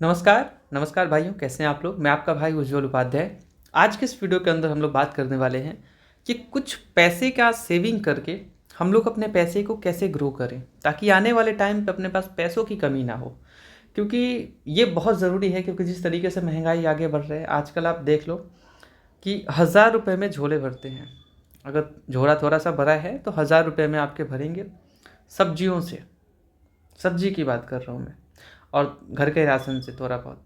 नमस्कार नमस्कार भाइयों, कैसे हैं आप लोग। मैं आपका भाई उज्ज्वल उपाध्याय। आज के इस वीडियो के अंदर हम लोग बात करने वाले हैं कि कुछ पैसे का सेविंग करके हम लोग अपने पैसे को कैसे ग्रो करें ताकि आने वाले टाइम पे अपने पास पैसों की कमी ना हो। क्योंकि ये बहुत ज़रूरी है, क्योंकि जिस तरीके से महंगाई आगे बढ़ रही है आजकल आप देख लो कि 1,000 रुपये में झोले भरते हैं। अगर झोला थोड़ा सा बड़ा है तो 1,000 रुपये में आपके भरेंगे सब्जियों से। सब्जी की बात कर रहा हूँ मैं, और घर के राशन से थोड़ा बहुत।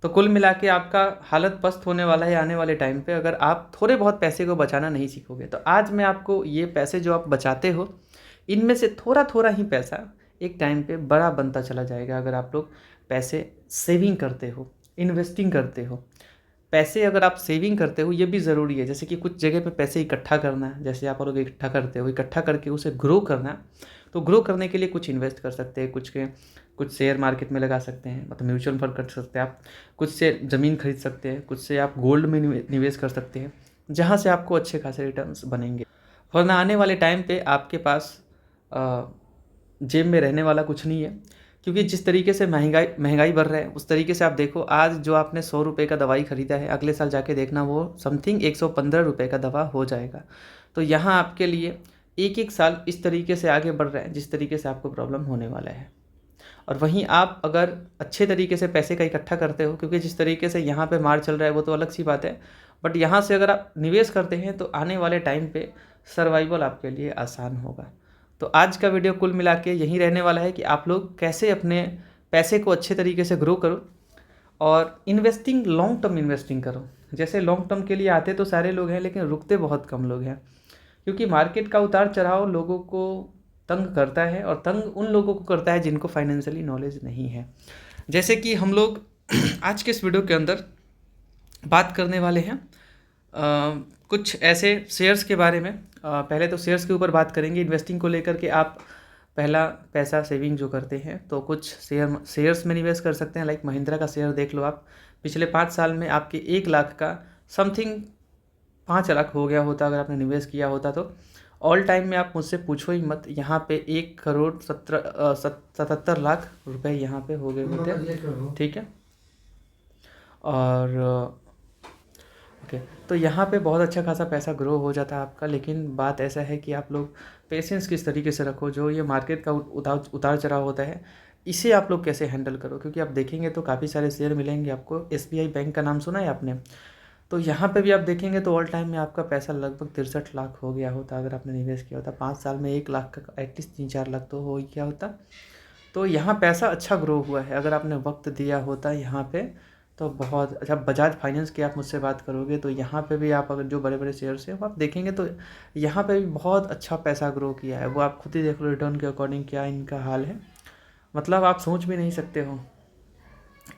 तो कुल मिला के आपका हालत पस्त होने वाला है आने वाले टाइम पे, अगर आप थोड़े बहुत पैसे को बचाना नहीं सीखोगे। तो आज मैं आपको ये पैसे जो आप बचाते हो, इनमें से थोड़ा थोड़ा ही पैसा एक टाइम पे बड़ा बनता चला जाएगा अगर आप लोग पैसे सेविंग करते हो, इन्वेस्टिंग करते हो। पैसे अगर आप सेविंग करते हो, ये भी ज़रूरी है। जैसे कि कुछ जगह पे पैसे इकट्ठा करना है, जैसे आप लोग इकट्ठा करते हो, इकट्ठा करके उसे ग्रो करना है। तो ग्रो करने के लिए कुछ इन्वेस्ट कर सकते हैं, कुछ शेयर मार्केट में लगा सकते हैं, मतलब म्यूचुअल फंड कर सकते हैं आप। कुछ से ज़मीन खरीद सकते हैं, कुछ से आप गोल्ड में निवेश कर सकते हैं, जहाँ से आपको अच्छे खासे रिटर्न्स बनेंगे। वरना आने वाले टाइम पे आपके पास जेब में रहने वाला कुछ नहीं है। क्योंकि जिस तरीके से महंगाई महंगाई बढ़ रहा है, उस तरीके से आप देखो, आज जो आपने 100 रुपये का दवाई खरीदा है, अगले साल जाके देखना वो समथिंग 115 रुपये का दवा हो जाएगा। तो यहाँ आपके लिए एक एक साल इस तरीके से आगे बढ़ रहा है जिस तरीके से आपको प्रॉब्लम होने वाला है। और वहीं आप अगर अच्छे तरीके से पैसे का इकट्ठा करते हो, क्योंकि जिस तरीके से यहाँ पे मार चल रहा है वो तो अलग सी बात है, बट यहाँ से अगर आप निवेश करते हैं तो आने वाले टाइम पे सर्वाइवल आपके लिए आसान होगा। तो आज का वीडियो कुल मिला के यही रहने वाला है कि आप लोग कैसे अपने पैसे को अच्छे तरीके से ग्रो करो, और इन्वेस्टिंग लॉन्ग टर्म इन्वेस्टिंग करो। जैसे लॉन्ग टर्म के लिए आते तो सारे लोग हैं, लेकिन रुकते बहुत कम लोग हैं। क्योंकि मार्केट का उतार चढ़ाव लोगों को तंग करता है, और तंग उन लोगों को करता है जिनको फाइनेंशियली नॉलेज नहीं है। जैसे कि हम लोग आज के इस वीडियो के अंदर बात करने वाले हैं कुछ ऐसे शेयर्स के बारे में। पहले तो शेयर्स के ऊपर बात करेंगे इन्वेस्टिंग को लेकर के। आप पहला पैसा सेविंग जो करते हैं तो कुछ शेयर्स में निवेश कर सकते हैं। लाइक महिंद्रा का शेयर देख लो आप, पिछले 5 साल में आपके 1 लाख का समथिंग 5 लाख हो गया होता अगर आपने निवेश किया होता। तो ऑल टाइम में आप मुझसे पूछो ही मत, यहाँ पे 1,77,00,000 रुपए यहाँ पे हो गए होते। ठीक है। और ओके, तो यहाँ पे बहुत अच्छा खासा पैसा ग्रो हो जाता है आपका। लेकिन बात ऐसा है कि आप लोग पेशेंस किस तरीके से रखो, जो ये मार्केट का उतार चढ़ाव होता है इसे आप लोग कैसे हैंडल करो। क्योंकि आप देखेंगे तो काफ़ी सारे शेयर मिलेंगे आपको। SBI बैंक का नाम सुना है आपने? तो यहाँ पे भी आप देखेंगे तो ऑल टाइम में आपका पैसा लगभग 63 लाख हो गया होता अगर आपने निवेश किया होता। 5 साल में 1 लाख का एटलीस्ट 3-4 लाख तो हो ही गया होता। तो यहाँ पैसा अच्छा ग्रो हुआ है अगर आपने वक्त दिया होता यहाँ पे। तो बहुत अच्छा। बजाज फाइनेंस की आप मुझसे बात करोगे तो यहाँ पे भी आप अगर जो बड़े बड़े शेयर्स हैं वो आप देखेंगे तो यहाँ पे भी बहुत अच्छा पैसा ग्रो किया है। वो आप खुद ही देख लो रिटर्न के अकॉर्डिंग क्या इनका हाल है। मतलब आप सोच भी नहीं सकते हो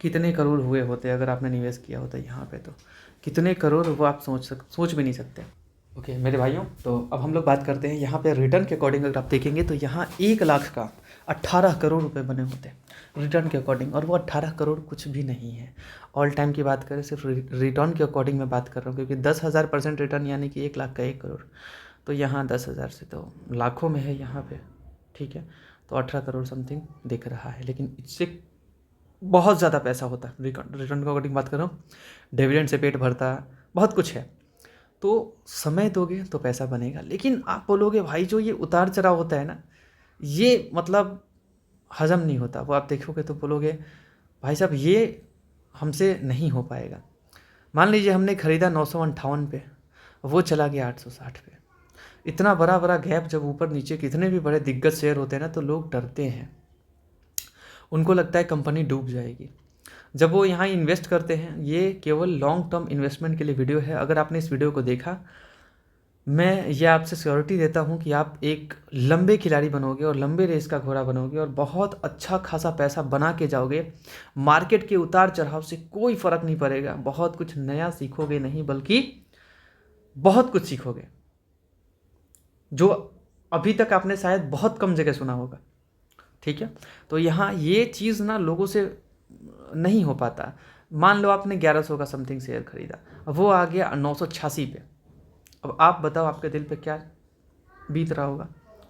कितने करोड़ हुए होते अगर आपने निवेश किया होता यहाँ पे। तो कितने करोड़ वो आप सोच भी नहीं सकते। ओके मेरे भाइयों, तो अब हम लोग बात करते हैं यहाँ पे रिटर्न के अकॉर्डिंग। अगर आप देखेंगे तो यहाँ 1 लाख का 18 करोड़ रुपए बने होते हैं रिटर्न के अकॉर्डिंग, और वो 18 करोड़ कुछ भी नहीं है। ऑल टाइम की बात करें, सिर्फ रिटर्न के अकॉर्डिंग मैं बात कर रहा हूँ, क्योंकि 10,000% रिटर्न यानी कि 1 लाख का 1 करोड़। तो यहाँ 10,000 से तो लाखों में है यहाँ पे। ठीक है, तो 18 करोड़ समथिंग दिख रहा है, लेकिन इससे बहुत ज़्यादा पैसा होता है। रिटर्न के अकॉर्डिंग बात कर रहा हूँ, डिविडेंड से पेट भरता, बहुत कुछ है। तो समय दोगे तो पैसा बनेगा। लेकिन आप बोलोगे भाई जो ये उतार चढ़ाव होता है ना, ये मतलब हजम नहीं होता। वो आप देखोगे तो बोलोगे भाई साहब ये हमसे नहीं हो पाएगा। मान लीजिए हमने ख़रीदा 958 पे, वो चला गया 860 पे। इतना बड़ा बड़ा गैप जब ऊपर नीचे कितने भी बड़े दिग्गज शेयर होते हैं ना, तो लोग डरते हैं। उनको लगता है कंपनी डूब जाएगी। जब वो यहाँ इन्वेस्ट करते हैं, ये केवल लॉन्ग टर्म इन्वेस्टमेंट के लिए वीडियो है। अगर आपने इस वीडियो को देखा, मैं ये आपसे श्योरिटी देता हूँ कि आप एक लंबे खिलाड़ी बनोगे और लंबे रेस का घोड़ा बनोगे, और बहुत अच्छा खासा पैसा बना के जाओगे। मार्केट के उतार चढ़ाव से कोई फ़र्क नहीं पड़ेगा। बहुत कुछ नया सीखोगे नहीं, बल्कि बहुत कुछ सीखोगे जो अभी तक आपने शायद बहुत कम जगह सुना होगा। ठीक है, तो यहाँ ये चीज़ ना लोगों से नहीं हो पाता। मान लो आपने 1100 का समथिंग शेयर खरीदा, वो आ गया 986 पे। अब आप बताओ आपके दिल पे क्या बीत रहा होगा।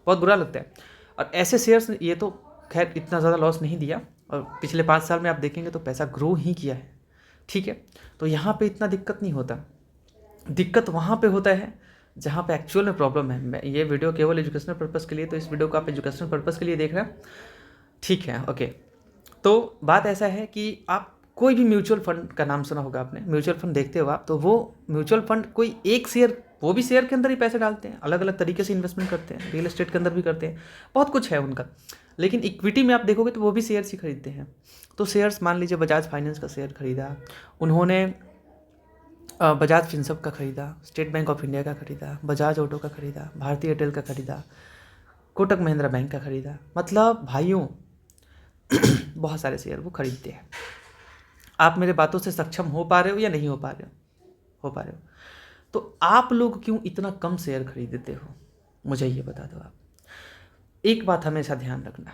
बहुत बुरा लगता है। और ऐसे शेयर्स, ये तो खैर इतना ज़्यादा लॉस नहीं दिया, और पिछले 5 साल में आप देखेंगे तो पैसा ग्रो ही किया है, ठीक है। तो यहाँ पे इतना दिक्कत नहीं होता, दिक्कत वहाँ पे होता है जहाँ पे एक्चुअल में प्रॉब्लम है। मैं ये वीडियो केवल एजुकेशनल पर्पज़ के लिए, तो इस वीडियो को आप एजुकेशनल पर्पज़ के लिए देख रहे हैं, ठीक है, ओके। तो बात ऐसा है कि आप कोई भी म्यूचुअल फंड का नाम सुना होगा आपने, म्यूचुअल फंड देखते हो आप, तो वो म्यूचुअल फंड कोई एक शेयर, वो भी शेयर के अंदर ही पैसे डालते हैं, अलग अलग तरीके से इन्वेस्टमेंट करते हैं, रियल एस्टेट के अंदर भी करते हैं, बहुत कुछ है उनका। लेकिन इक्विटी में आप देखोगे तो वो भी शेयर्स ही खरीदते हैं। तो शेयर्स, मान लीजिए बजाज फाइनेंस का शेयर खरीदा उन्होंने, बजाज फिनसर्व का खरीदा, स्टेट बैंक ऑफ इंडिया का खरीदा, बजाज ऑटो का खरीदा, भारतीय एयरटेल का खरीदा, कोटक महिंद्रा बैंक का खरीदा, मतलब भाइयों बहुत सारे शेयर वो खरीदते हैं। आप मेरे बातों से सक्षम हो पा रहे हो या नहीं हो पा रहे हो पा रहे हो? तो आप लोग क्यों इतना कम शेयर खरीदते हो, मुझे ये बता दो आप। एक बात हमेशा ध्यान रखना,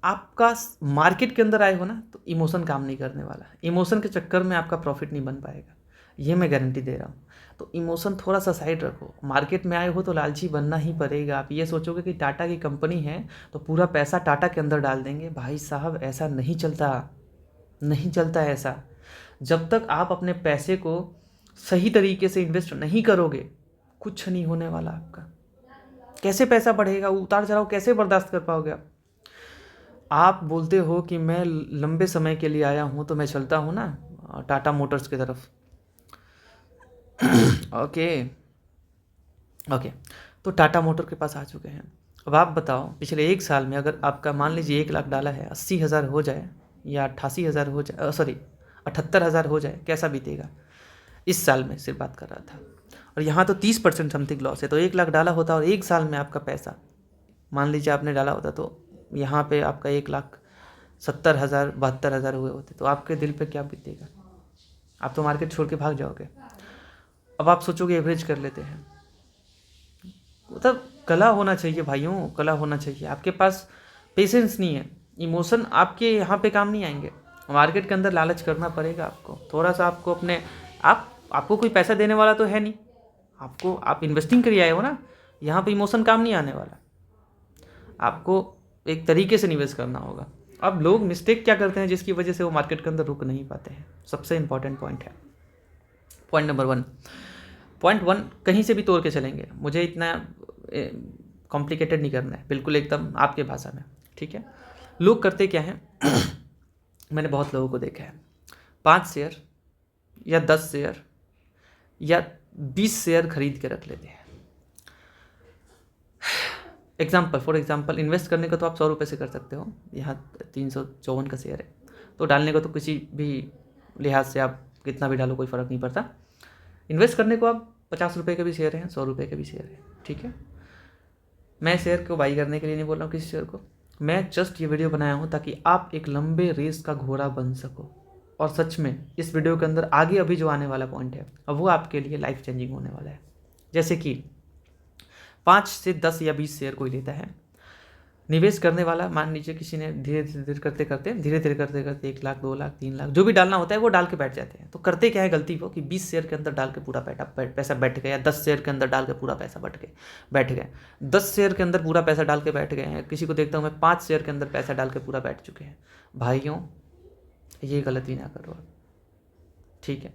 आपका मार्केट के अंदर आए हो ना, तो इमोशन काम नहीं करने वाला, इमोशन के चक्कर में आपका प्रॉफिट नहीं बन पाएगा, ये मैं गारंटी दे रहा हूँ। तो इमोशन थोड़ा सा साइड रखो, मार्केट में आए हो तो लालची बनना ही पड़ेगा। आप ये सोचोगे कि टाटा की कंपनी है तो पूरा पैसा टाटा के अंदर डाल देंगे, भाई साहब ऐसा नहीं चलता, नहीं चलता ऐसा। जब तक आप अपने पैसे को सही तरीके से इन्वेस्ट नहीं करोगे, कुछ नहीं होने वाला आपका। कैसे पैसा बढ़ेगा, उतार चढ़ाव कैसे बर्दाश्त कर पाओगे आप बोलते हो कि मैं लंबे समय के लिए आया हूँ तो मैं चलता हूँ ना टाटा मोटर्स की तरफ। ओके ओके, तो टाटा मोटर के पास आ चुके हैं। अब आप बताओ, पिछले 1 साल में अगर आपका मान लीजिए 1 लाख डाला है, 80,000 हो जाए या 88,000 हो जाए, सॉरी 78,000 हो जाए, कैसा बीतेगा? इस साल में सिर्फ बात कर रहा था। और यहाँ तो 30% समथिंग लॉस है। तो 1 लाख डाला होता और 1 साल में आपका पैसा मान लीजिए आपने डाला होता, तो यहाँ पे आपका 1,70,000 72,000 हुए होते, तो आपके दिल पे क्या बीतेगा? आप तो मार्केट छोड़ के भाग जाओगे। अब आप सोचोगे एवरेज कर लेते हैं, मतलब कला होना चाहिए भाइयों, कला होना चाहिए। आपके पास पेशेंस नहीं है, इमोशन आपके यहाँ पे काम नहीं आएंगे। मार्केट के अंदर लालच करना पड़ेगा आपको थोड़ा सा। आपको अपने आपको कोई पैसा देने वाला तो है नहीं, आपको, आप इन्वेस्टिंग करिए आए हो ना, यहाँ पे इमोशन काम नहीं आने वाला। आपको एक तरीके से निवेश करना होगा। अब लोग मिस्टेक क्या करते हैं जिसकी वजह से वो मार्केट के अंदर रुक नहीं पाते हैं, सबसे इंपॉर्टेंट पॉइंट है, पॉइंट नंबर 1। पॉइंट 1 कहीं से भी तोड़ के चलेंगे, मुझे इतना कॉम्प्लिकेटेड नहीं करना है, बिल्कुल एकदम आपके भाषा में, ठीक है। लोग करते क्या हैं मैंने बहुत लोगों को देखा है, 5 शेयर या 10 शेयर या 20 शेयर खरीद के रख लेते हैं। फॉर एग्जाम्पल इन्वेस्ट करने का तो आप 100 रुपये से कर सकते हो, यहाँ 354 का शेयर है, तो डालने को तो किसी भी लिहाज से आप कितना भी डालो कोई फ़र्क नहीं पड़ता। इन्वेस्ट करने को आप 50 रुपये के भी शेयर हैं, 100 रुपये के भी शेयर हैं, ठीक है। मैं शेयर को बाई करने के लिए नहीं बोल रहा हूँ किसी शेयर को, मैं जस्ट ये वीडियो बनाया हूँ ताकि आप एक लंबे रेस का घोड़ा बन सको। और सच में इस वीडियो के अंदर आगे अभी जो आने वाला पॉइंट है, अब वो आपके लिए लाइफ चेंजिंग होने वाला है। जैसे कि 5 से 10 या 20 शेयर कोई लेता है, निवेश करने वाला, मान लीजिए किसी ने धीरे धीरे करते करते 1 लाख 2 लाख 3 लाख जो भी डालना होता है वो डाल के बैठ जाते हैं। तो करते क्या है गलती वो कि 20 शेयर के अंदर डाल के पूरा पैसा बैठ गया, 10 शेयर के अंदर डाल के पूरा पैसा बैठ गए, 10 शेयर के अंदर पूरा पैसा डाल के बैठ गए हैं। किसी को देखता हूँ मैं 5 शेयर के अंदर पैसा डाल के पूरा बैठ चुके हैं। भाइयों ये गलती ना करो, ठीक है।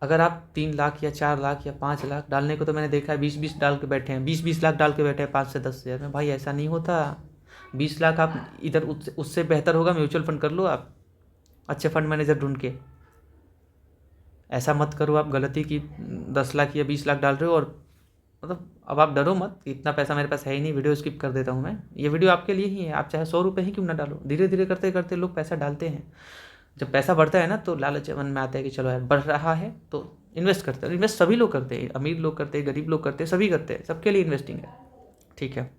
अगर आप 3 लाख या 4 लाख या 5 लाख डालने को, तो मैंने देखा है 20-20 डाल के बैठे हैं, 20-20 लाख डाल के बैठे हैं 5 से 10 शेयर में। भाई ऐसा नहीं होता, 20 लाख आप इधर उससे बेहतर होगा म्यूचुअल फंड कर लो आप, अच्छे फंड मैनेजर ढूंढ के। ऐसा मत करो आप गलती की 10 लाख या 20 लाख डाल रहे हो। और मतलब अब आप डरो मत, इतना पैसा मेरे पास है ही नहीं, वीडियो स्किप कर देता हूँ मैं। ये वीडियो आपके लिए ही है, आप चाहे 100 रुपये ही क्यों ना डालो, धीरे धीरे करते करते लोग पैसा डालते हैं। जब पैसा बढ़ता है ना तो लालच मन में आता है कि चलो यार बढ़ रहा है तो इन्वेस्ट करते हैं। इन्वेस्ट सभी लोग करते हैं, अमीर लोग करते हैं, गरीब लोग करते हैं, सभी करते हैं, सबके लिए इन्वेस्टिंग है, ठीक है।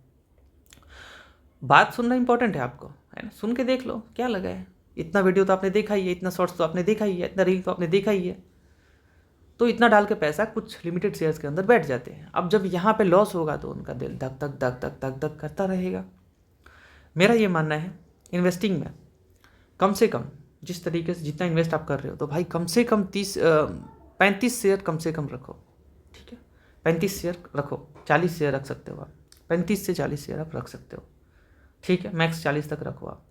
बात सुनना इंपॉर्टेंट है आपको, है ना, सुन के देख लो क्या लगा है। इतना वीडियो तो आपने देखा ही है, इतना शॉर्ट्स तो आपने देखा ही है, इतना रील तो आपने देखा ही है। तो इतना डाल के पैसा कुछ लिमिटेड शेयर्स के अंदर बैठ जाते हैं। अब जब यहाँ पे लॉस होगा तो उनका दिल धक धक धक धक धक धक करता रहेगा। मेरा ये मानना है इन्वेस्टिंग में कम से कम जिस तरीके से जितना इन्वेस्ट आप कर रहे हो, तो भाई कम से कम 35 शेयर कम से कम रखो, ठीक है। 35 शेयर रखो, 40 शेयर रख सकते हो आप, 35 से 40 शेयर आप रख सकते हो, ठीक है। मैक्स 40 तक रखो आप।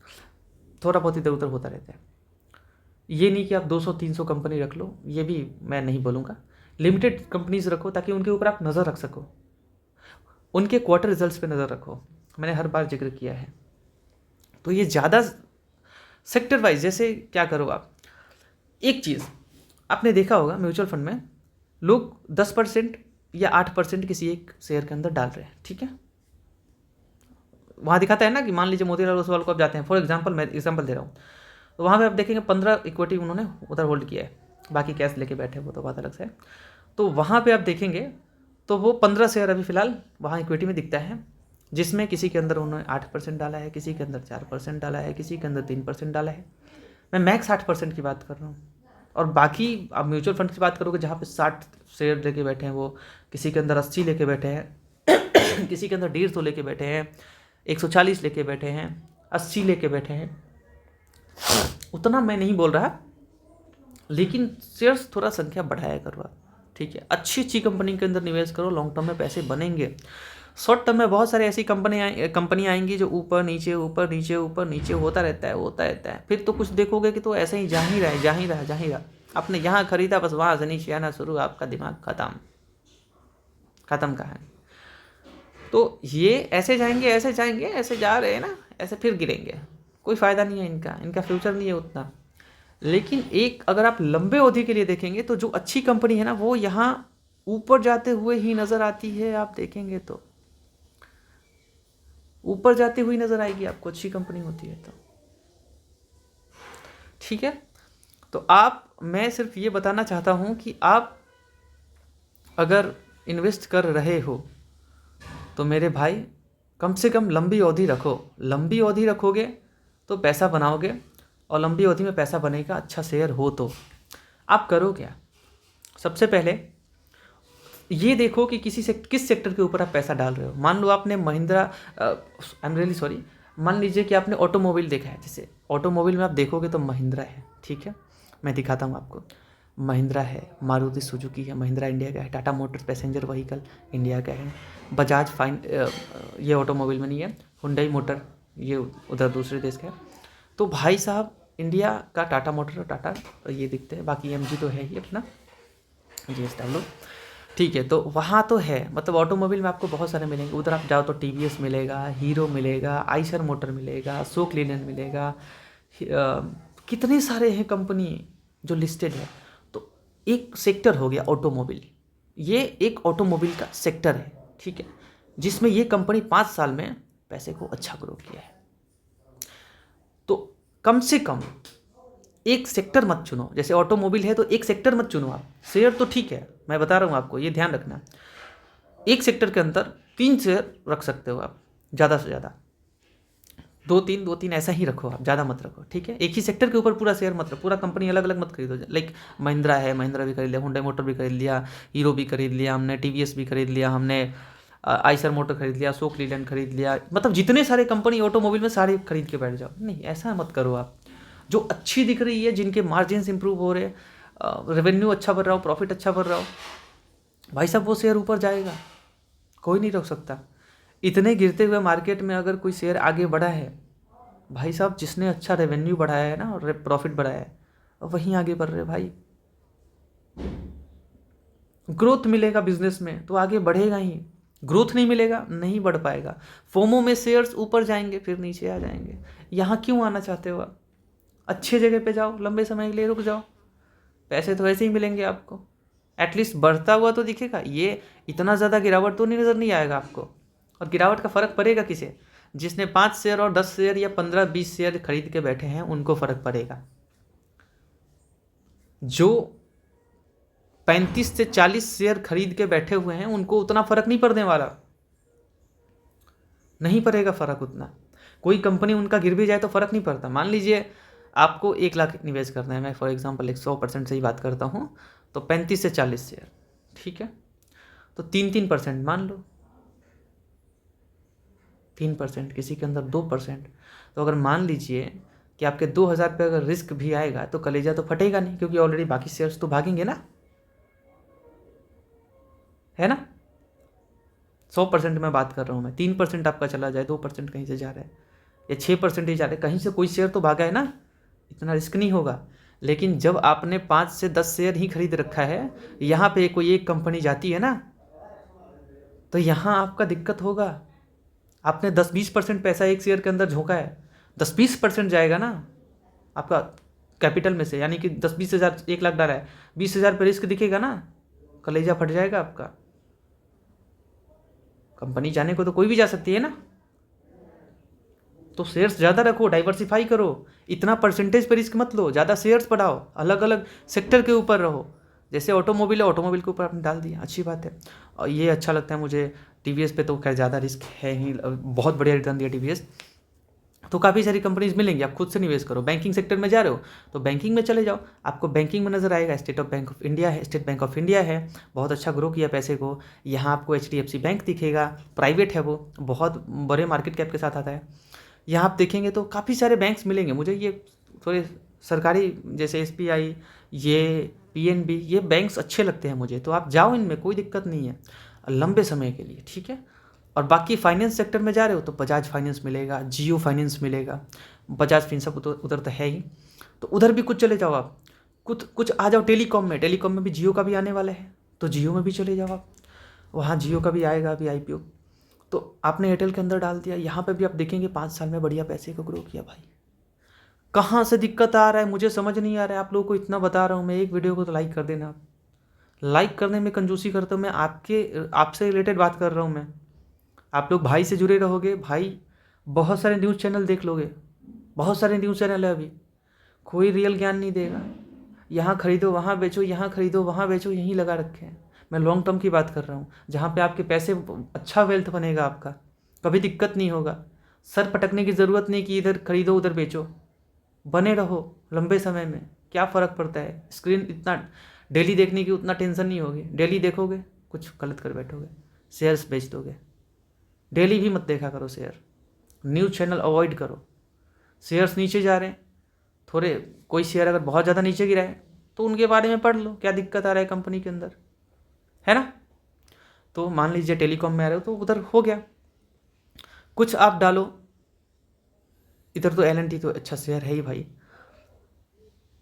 थोड़ा बहुत इधर उधर होता रहता है। ये नहीं कि आप 200-300 कंपनी रख लो, ये भी मैं नहीं बोलूँगा। लिमिटेड कंपनीज रखो ताकि उनके ऊपर आप नज़र रख सको, उनके क्वार्टर रिजल्ट्स पे नज़र रखो, मैंने हर बार जिक्र किया है। तो ये ज़्यादा सेक्टर वाइज, जैसे क्या करो आप, एक चीज़ आपने देखा होगा म्यूचुअल फंड में लोग 10% या 8% किसी एक शेयर के अंदर डाल रहे हैं, ठीक है। वहाँ दिखाता है ना कि मान लीजिए मोतीलाल ओसवाल को आप जाते हैं, फॉर एग्जांपल मैं एग्जांपल दे रहा हूँ, तो वहाँ पे आप देखेंगे 15 इक्विटी उन्होंने उधर होल्ड किया है, बाकी कैश लेके बैठे हैं, वो तो बात अलग से है। तो वहाँ पे आप देखेंगे तो वो 15 शेयर अभी फिलहाल वहाँ इक्विटी में दिखता है, जिसमें किसी के अंदर उन्होंने 8% डाला है, किसी के अंदर 4% डाला है, किसी के अंदर 3% डाला है। मैं मैक्स 8% की बात कर रहा हूँ। और बाकी आप म्यूचुअल फंड की बात करोगे जहाँ पे 60 शेयर लेके बैठे हैं, वो किसी के अंदर 80 लेके बैठे हैं किसी के अंदर 150 लेके बैठे हैं, 140 लेके बैठे हैं, 80 लेके बैठे हैं। उतना मैं नहीं बोल रहा, लेकिन शेयर्स थोड़ा संख्या बढ़ाया करो आप, ठीक है। अच्छी अच्छी कंपनी के अंदर निवेश करो, लॉन्ग टर्म में पैसे बनेंगे। शॉर्ट टर्म में बहुत सारी ऐसी कंपनी आएंगी जो ऊपर नीचे ऊपर नीचे ऊपर नीचे होता रहता है। फिर तो कुछ देखोगे कि तो ऐसे ही जा ही रहा। आपने यहाँ खरीदा, बस वहाँ से नीचे आना शुरू, आपका दिमाग खत्म कहानी। तो ये ऐसे जाएंगे ऐसे जा रहे हैं ना, ऐसे फिर गिरेंगे, कोई फ़ायदा नहीं है इनका फ्यूचर नहीं है उतना। लेकिन एक अगर आप लंबे अवधि के लिए देखेंगे तो जो अच्छी कंपनी है ना, वो यहाँ ऊपर जाते हुए ही नज़र आती है। आप देखेंगे तो ऊपर जाती हुई नज़र आएगी आपको, अच्छी कंपनी होती है तो, ठीक है। तो मैं सिर्फ ये बताना चाहता हूँ कि आप अगर इन्वेस्ट कर रहे हो तो मेरे भाई कम से कम लंबी अवधि रखो। लंबी अवधि रखोगे तो पैसा बनाओगे, और लंबी अवधि में पैसा बनेगा अच्छा शेयर हो तो। आप करो क्या, सबसे पहले ये देखो कि किस सेक्टर के ऊपर आप पैसा डाल रहे हो। मान लो आपने Mahindra, I am really sorry, मान लीजिए कि आपने ऑटोमोबाइल देखा है। जैसे ऑटोमोबाइल में आप देखोगे तो महिंद्रा है, ठीक है, मैं दिखाता हूँ आपको। महिंद्रा है, मारुति सुजुकी है, महिंद्रा इंडिया का है, Tata Motors passenger vehicle India का है, बजाज ये ऑटोमोबाइल में नहीं है, हुंडई मोटर ये उधर दूसरे देश का है। तो भाई साहब इंडिया का टाटा मोटर और टाटा ये दिखते हैं, बाकी एमजी तो है ही अपना, JSW, ठीक है। तो वहाँ तो है, मतलब ऑटोमोबाइल में आपको बहुत सारे मिलेंगे। उधर आप जाओ तो टीवीएस मिलेगा, हीरो मिलेगा, आइशर मोटर मिलेगा, अशोक लीलैंड मिलेगा, कितने सारे हैं कंपनी जो लिस्टेड है। तो एक सेक्टर हो गया ऑटोमोबाइल, ये एक ऑटोमोबाइल का सेक्टर है, ठीक है, जिसमें ये कंपनी 5 साल में पैसे को अच्छा ग्रो किया है। तो कम से कम एक सेक्टर मत चुनो। जैसे ऑटोमोबाइल है तो एक सेक्टर मत चुनो आप, शेयर तो ठीक है, मैं बता रहा हूँ आपको, ये ध्यान रखना। एक सेक्टर के अंदर 3 शेयर रख सकते हो आप, ज़्यादा से ज़्यादा 2-3 ऐसा ही रखो आप, ज़्यादा मत रखो, ठीक है। एक ही सेक्टर के ऊपर पूरा शेयर मत रखो, पूरा कंपनी अलग अलग मत खरीदो। लाइक महिंद्रा है, महिंद्रा भी खरीद लिया, हुंडई मोटर भी खरीद लिया, हीरो भी खरीद लिया हमने, टीवीएस भी खरीद लिया हमने, आइशर मोटर खरीद लिया, अशोक लीलैंड खरीद लिया, मतलब जितने सारे कंपनी ऑटोमोबाइल में सारे खरीद के बैठ जाओ। नहीं, ऐसा मत करो आप। जो अच्छी दिख रही है, जिनके मार्जिन इंप्रूव हो रहे, रेवेन्यू अच्छा बढ़ रहा हो, प्रॉफिट अच्छा बढ़ रहा हो, भाई साहब वो शेयर ऊपर जाएगा, कोई नहीं रोक सकता। इतने गिरते हुए मार्केट में अगर कोई शेयर आगे बढ़ा है, भाई साहब जिसने अच्छा रेवेन्यू बढ़ाया है ना और प्रॉफिट बढ़ाया है, वहीं आगे बढ़ रहे भाई। ग्रोथ मिलेगा बिजनेस में तो आगे बढ़ेगा ही, ग्रोथ नहीं मिलेगा नहीं बढ़ पाएगा। फोमो में शेयर्स ऊपर जाएंगे फिर नीचे आ जाएंगे। यहाँ क्यों आना चाहते हो आप? अच्छे जगह पे जाओ, लंबे समय के लिए रुक जाओ, पैसे तो वैसे ही मिलेंगे आपको, एटलीस्ट बढ़ता हुआ तो दिखेगा। ये इतना ज़्यादा गिरावट तो नहीं नज़र नहीं आएगा आपको। और गिरावट का फ़र्क पड़ेगा किसे? जिसने 5 शेयर और 10 शेयर या 15-20 शेयर खरीद के बैठे हैं, उनको फ़र्क पड़ेगा। जो 35 से 40 शेयर खरीद के बैठे हुए हैं, उनको उतना फ़र्क नहीं पड़ने वाला, नहीं पड़ेगा फ़र्क उतना। कोई कंपनी उनका गिर भी जाए तो फ़र्क नहीं पड़ता। मान लीजिए आपको 1 लाख निवेश करना है, मैं फॉर एग्जांपल 100% से ही बात करता हूँ, तो 35 से 40 शेयर, ठीक है, तो 3% मान लो, 3%, किसी के अंदर 2%। तो अगर मान लीजिए कि आपके 2,000 पे अगर रिस्क भी आएगा तो कलेजा तो फटेगा नहीं, क्योंकि ऑलरेडी बाकी शेयर्स तो भागेंगे ना, है ना। 100% में बात कर रहा हूँ मैं, 3% आपका चला जाए, 2% कहीं से जा रहा है, या 6% जा रहे, कहीं से कोई शेयर तो भागा है ना, इतना रिस्क नहीं होगा। लेकिन जब आपने 5 से 10 शेयर ही खरीद रखा है, यहाँ पे कोई एक कंपनी जाती है ना, तो यहाँ आपका दिक्कत होगा। आपने 10-20% पैसा एक शेयर के अंदर झोंका है, 10-20% जाएगा ना आपका कैपिटल में से, यानी कि 10-20 हज़ार 1 लाख डाला है, 20 हज़ार पे रिस्क दिखेगा ना, कलेजा फट जाएगा आपका। कंपनी जाने को तो कोई भी जा सकती है ना, तो शेयर्स ज़्यादा रखो, डाइवर्सिफाई करो, इतना परसेंटेज पर रिस्क मत लो, ज़्यादा शेयर्स बढ़ाओ, अलग अलग सेक्टर के ऊपर रहो। जैसे ऑटोमोबाइल है, ऑटोमोबाइल के ऊपर आपने डाल दिया, अच्छी बात है, और ये अच्छा लगता है मुझे। टीवीएस पे तो खैर ज़्यादा रिस्क है ही, बहुत बढ़िया रिटर्न दिया टीवीएस। तो काफ़ी सारी कंपनीज मिलेंगी, आप खुद से निवेश करो। बैंकिंग सेक्टर में जा रहे हो तो बैंकिंग में चले जाओ, आपको बैंकिंग में नजर आएगा, स्टेट बैंक ऑफ इंडिया है, बहुत अच्छा ग्रो किया पैसे को। यहाँ आपको एचडीएफसी बैंक दिखेगा, प्राइवेट है, वो बहुत बड़े मार्केट कैप के साथ आता है। यहाँ आप देखेंगे तो काफ़ी सारे बैंक्स मिलेंगे मुझे, ये थोड़े सरकारी, जैसे एसबीआई, ये पीएनबी, ये बैंक्स अच्छे लगते हैं मुझे, तो आप जाओ इनमें, कोई दिक्कत नहीं है लंबे समय के लिए, ठीक है। और बाकी फाइनेंस सेक्टर में जा रहे हो तो बजाज फाइनेंस मिलेगा, जियो फाइनेंस मिलेगा, बजाज फिनसर्व उधर तो है ही, तो उधर भी कुछ चले जाओ आप। कुछ कुछ आ जाओ टेलीकॉम में भी जियो का भी आने वाला है, तो जियो में भी चले जाओ आप, वहाँ जियो का भी आएगा अभी आईपीओ। तो आपने एयरटेल के अंदर डाल दिया, यहाँ पे भी आप देखेंगे 5 साल में बढ़िया पैसे को ग्रो किया भाई। कहाँ से दिक्कत आ रहा है मुझे समझ नहीं आ रहा है, आप लोगों को इतना बता रहा हूँ मैं, एक वीडियो को तो लाइक कर देना आप। लाइक करने में कंजूसी करता हूँ मैं, आपसे रिलेटेड बात कर रहा हूँ मैं। आप लोग भाई से जुड़े रहोगे, भाई बहुत सारे न्यूज़ चैनल देख लोगे, बहुत सारे न्यूज़ चैनल है अभी, कोई रियल ज्ञान नहीं देगा। यहाँ खरीदो वहाँ बेचो, यहाँ खरीदो वहाँ बेचो, यहीं लगा रखे हैं। मैं लॉन्ग टर्म की बात कर रहा हूँ, जहाँ पे आपके पैसे, अच्छा वेल्थ बनेगा आपका, कभी दिक्कत नहीं होगा। सर पटकने की ज़रूरत नहीं कि इधर खरीदो उधर बेचो, बने रहो लंबे समय में, क्या फ़र्क पड़ता है। स्क्रीन इतना डेली देखने की उतना टेंशन नहीं होगी, डेली देखोगे कुछ गलत कर बैठोगे, शेयर्स बेच दोगे। डेली भी मत देखा करो शेयर, न्यूज़ चैनल अवॉइड करो। शेयर्स नीचे जा रहे हैं, थोड़े कोई शेयर अगर बहुत ज़्यादा नीचे गिरा है तो उनके बारे में पढ़ लो, क्या दिक्कत आ रहा है कंपनी के अंदर, है ना। तो मान लीजिए टेलीकॉम में आ रहे हो तो उधर हो गया, कुछ आप डालो इधर, तो एल तो अच्छा शेयर है ही भाई।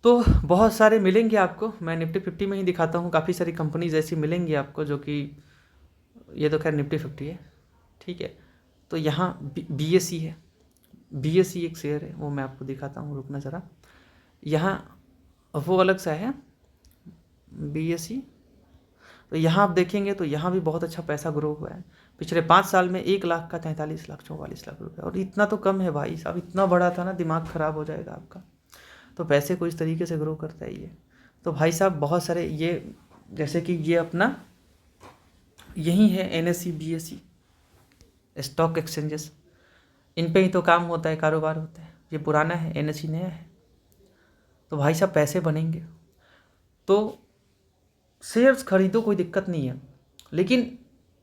तो बहुत सारे मिलेंगे आपको, मैं निफ्टी 50 में ही दिखाता हूँ, काफ़ी सारी कंपनीज ऐसी मिलेंगी आपको, जो कि ये तो खैर निफ्टी 50 है, ठीक है। तो यहाँ BSE है, BSE एक शेयर है, वो मैं आपको दिखाता हूँ, रुकना ज़रा। यहाँ वो अलग सा है BSE, तो यहाँ आप देखेंगे तो यहाँ भी बहुत अच्छा पैसा ग्रो हुआ है पिछले 5 साल में, 1 लाख का 43 लाख 44 लाख रुपये, और इतना तो कम है भाई साहब, इतना बड़ा था ना दिमाग ख़राब हो जाएगा आपका। तो पैसे को इस तरीके से ग्रो करता है ये। तो भाई साहब बहुत सारे ये, जैसे कि ये अपना यही है NSE BSE स्टॉक एक्सचेंजेस, इन पे ही तो काम होता है, कारोबार होता है। ये पुराना है, NSE नया है। तो भाई साहब पैसे बनेंगे तो शेयर्स खरीदो, कोई दिक्कत नहीं है, लेकिन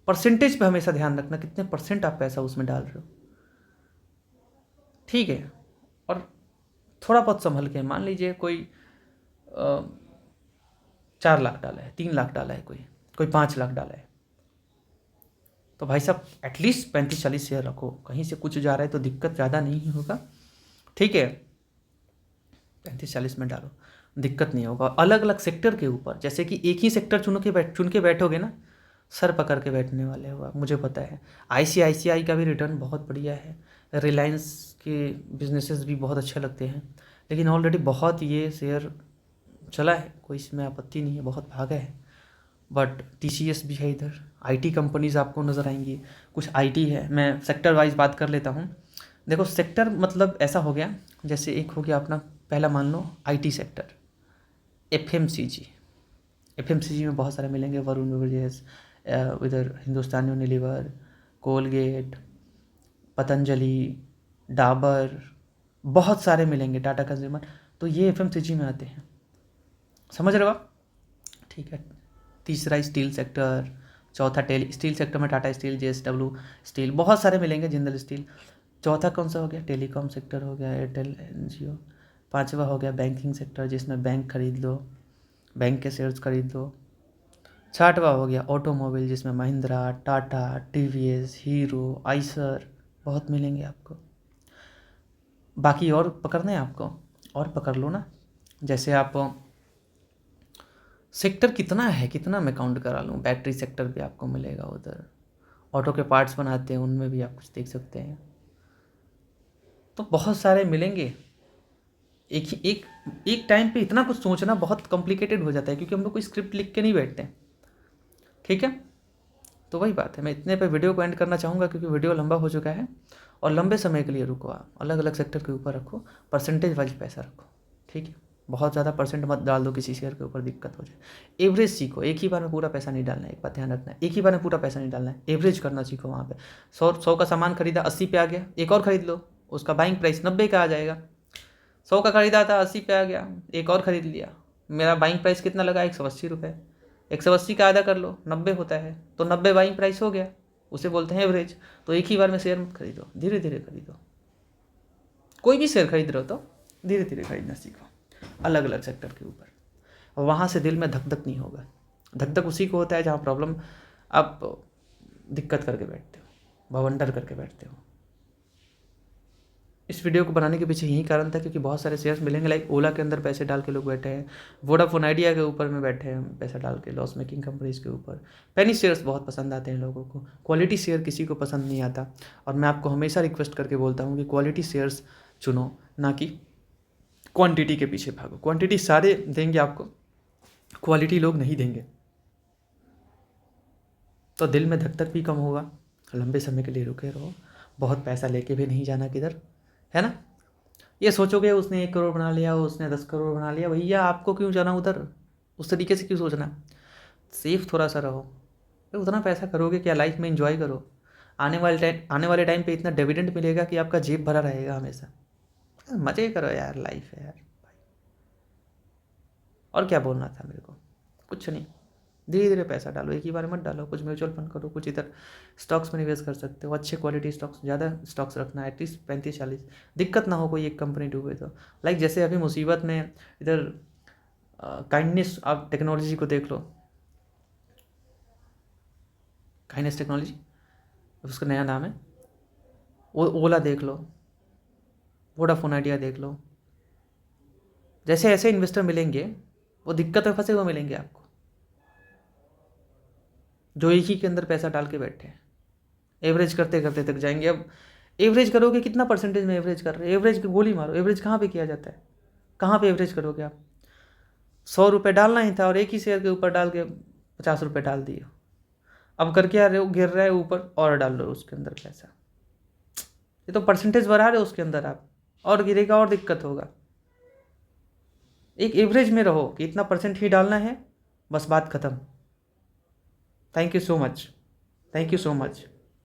परसेंटेज पे हमेशा ध्यान रखना, कितने परसेंट आप पैसा उसमें डाल रहे हो, ठीक है। और थोड़ा बहुत संभल के, मान लीजिए कोई 4 लाख डाला है, 3 लाख डाला है, कोई 5 लाख डाला है, तो भाई साहब एटलीस्ट 35-40 शेयर रखो, कहीं से कुछ जा रहा है तो दिक्कत ज़्यादा नहीं होगा, ठीक है। 35-40 में डालो, दिक्कत नहीं होगा। अलग अलग सेक्टर के ऊपर, जैसे कि एक ही सेक्टर चुन के बैठोगे ना, सर पकड़ के बैठने वाले हो आप, मुझे पता है। ICICI का भी रिटर्न बहुत बढ़िया है, रिलायंस के बिजनेसेस भी बहुत अच्छे लगते हैं, लेकिन ऑलरेडी बहुत ये शेयर चला है, कोई इसमें आपत्ति नहीं है, बहुत भागा है। बट TCS भी है इधर, IT कंपनीज आपको नज़र आएंगी, कुछ IT है। मैं सेक्टर वाइज बात कर लेता हूँ। देखो सेक्टर मतलब ऐसा हो गया, जैसे एक हो गया अपना, पहला मान लो IT सेक्टर, FMCG में बहुत सारे मिलेंगे, वरुण बेवरेजेस, इधर हिंदुस्तान यूनिलीवर, कोलगेट, पतंजलि, डाबर, बहुत सारे मिलेंगे, टाटा कंज्यूमर, तो ये FMCG में आते हैं, समझ रहे हो आप, ठीक है। तीसरा स्टील सेक्टर, चौथा स्टील सेक्टर में टाटा स्टील, JSW स्टील, बहुत सारे मिलेंगे, जिंदल स्टील। चौथा कौन सा हो गया, टेलीकॉम सेक्टर हो गया, एयरटेल, जियो। पांचवा हो गया बैंकिंग सेक्टर, जिसमें बैंक खरीद लो, बैंक के शेयर्स खरीद लो। छठवा हो गया ऑटोमोबाइल, जिसमें Mahindra, Tata, TVS, hero, Eicher, बहुत मिलेंगे आपको। बाकी और पकड़ना है आपको, और पकड़ लो ना। जैसे आप सेक्टर कितना है, कितना मैं काउंट करा लूँ, बैटरी सेक्टर भी आपको मिलेगा उधर, ऑटो के पार्ट्स बनाते हैं उनमें भी आप कुछ देख सकते हैं। तो बहुत सारे मिलेंगे। एक ही एक टाइम पे इतना कुछ सोचना बहुत कॉम्प्लिकेटेड हो जाता है, क्योंकि हम लोग कोई स्क्रिप्ट लिख के नहीं बैठते हैं, ठीक है। तो वही बात है, मैं इतने पे वीडियो को एंड करना चाहूँगा, क्योंकि वीडियो लंबा हो चुका है। और लंबे समय के लिए रुको, आप अलग अलग सेक्टर के ऊपर रखो, परसेंटेज वाइज पैसा रखो, ठीक है। बहुत ज़्यादा परसेंट मत डाल दो किसी शेयर के ऊपर, दिक्कत हो जाए। एवरेज सीखो, एक ही बार में पूरा पैसा नहीं डालना है, एक बात ध्यान रखना है, एक ही बार में पूरा पैसा नहीं डालना है, एवरेज करना सीखो। वहाँ पे 100 का सामान खरीदा, 80 पे आ गया, एक और खरीद लो, उसका बाइंग प्राइस 90 का आ जाएगा। 100 का खरीदा था, 80 पे आ गया, एक और खरीद लिया, मेरा बाइंग प्राइस कितना लगा, 180 रुपये। 180 का आधा कर लो, 90 होता है, तो 90 बाइंग प्राइस हो गया, उसे बोलते हैं एवरेज। तो एक ही बार में शेयर मत खरीदो, धीरे धीरे खरीदो। कोई भी शेयर खरीद रहे हो तो धीरे धीरे खरीदना सीखो, अलग अलग सेक्टर के ऊपर। और वहाँ से दिल में धक धक नहीं होगा। धक धक उसी को होता है जहाँ प्रॉब्लम आप दिक्कत करके बैठते हो, बवंडर करके बैठते हो। इस वीडियो को बनाने के पीछे यही कारण था, क्योंकि बहुत सारे शेयर्स मिलेंगे, लाइक ओला के अंदर पैसे डाल के लोग बैठे हैं, वोडाफोन आइडिया के ऊपर में बैठे हैं पैसा डाल के, लॉस मेकिंग कंपनीज के ऊपर। पेनी शेयर्स बहुत पसंद आते हैं लोगों को, क्वालिटी शेयर किसी को पसंद नहीं आता। और मैं आपको हमेशा रिक्वेस्ट करके बोलता हूँ कि क्वालिटी शेयर्स चुनो, ना कि क्वांटिटी के पीछे भागो। क्वांटिटी सारे देंगे आपको, क्वालिटी लोग नहीं देंगे। तो दिल में धक धक भी कम होगा, लंबे समय के लिए रुके रहो, बहुत पैसा लेके भी नहीं जाना किधर, है ना। ये सोचोगे उसने 1 करोड़ बना लिया, उसने 10 करोड़ बना लिया, भैया आपको क्यों जाना उधर, उस तरीके से क्यों सोचना। सेफ थोड़ा सा रहो, तो उतना पैसा करोगे क्या, लाइफ में एंजॉय करो। आने वाले टाइम पे इतना डिविडेंड मिलेगा कि आपका जेब भरा रहेगा हमेशा। मज़े करो यार, लाइफ है यार। और क्या बोलना था मेरे को, कुछ नहीं। धीरे धीरे पैसा डालो, एक ही बार मत डालो। कुछ म्यूचुअल फंड करो, कुछ इधर स्टॉक्स में निवेश कर सकते हो, अच्छे क्वालिटी स्टॉक्स, ज़्यादा स्टॉक्स रखना है, एटलीस्ट 35-40, दिक्कत ना हो कोई एक कंपनी डूबे तो। लाइक जैसे अभी मुसीबत में इधर काइंडनेस, आप टेक्नोलॉजी को देख लो, काइंडनेस टेक्नोलॉजी उसका नया नाम है, ओला देख लो, वोडाफोन आइडिया देख लो। जैसे ऐसे इन्वेस्टर मिलेंगे, वो दिक्कत में फंसे हुए मिलेंगे आपको, जो एक ही के अंदर पैसा डाल के बैठे हैं। एवरेज करते करते थक जाएंगे। अब एवरेज करोगे, कितना परसेंटेज में एवरेज कर रहे हैं, एवरेज की गोली मारो। एवरेज कहाँ पे किया जाता है, कहाँ पे एवरेज करोगे आप। 100 रुपये डालना ही था और एक ही शेयर के ऊपर डाल के 50 रुपये डाल दिए। अब करके आ रहे हो, गिर रहा है ऊपर और डाल रहे हो उसके अंदर पैसा। ये तो परसेंटेज बढ़ा रहे हो उसके अंदर आप, और गिरेगा और दिक्कत होगा। एक एवरेज में रहो कि इतना परसेंट ही डालना है, बस बात खत्म। Thank you so much, thank you so much.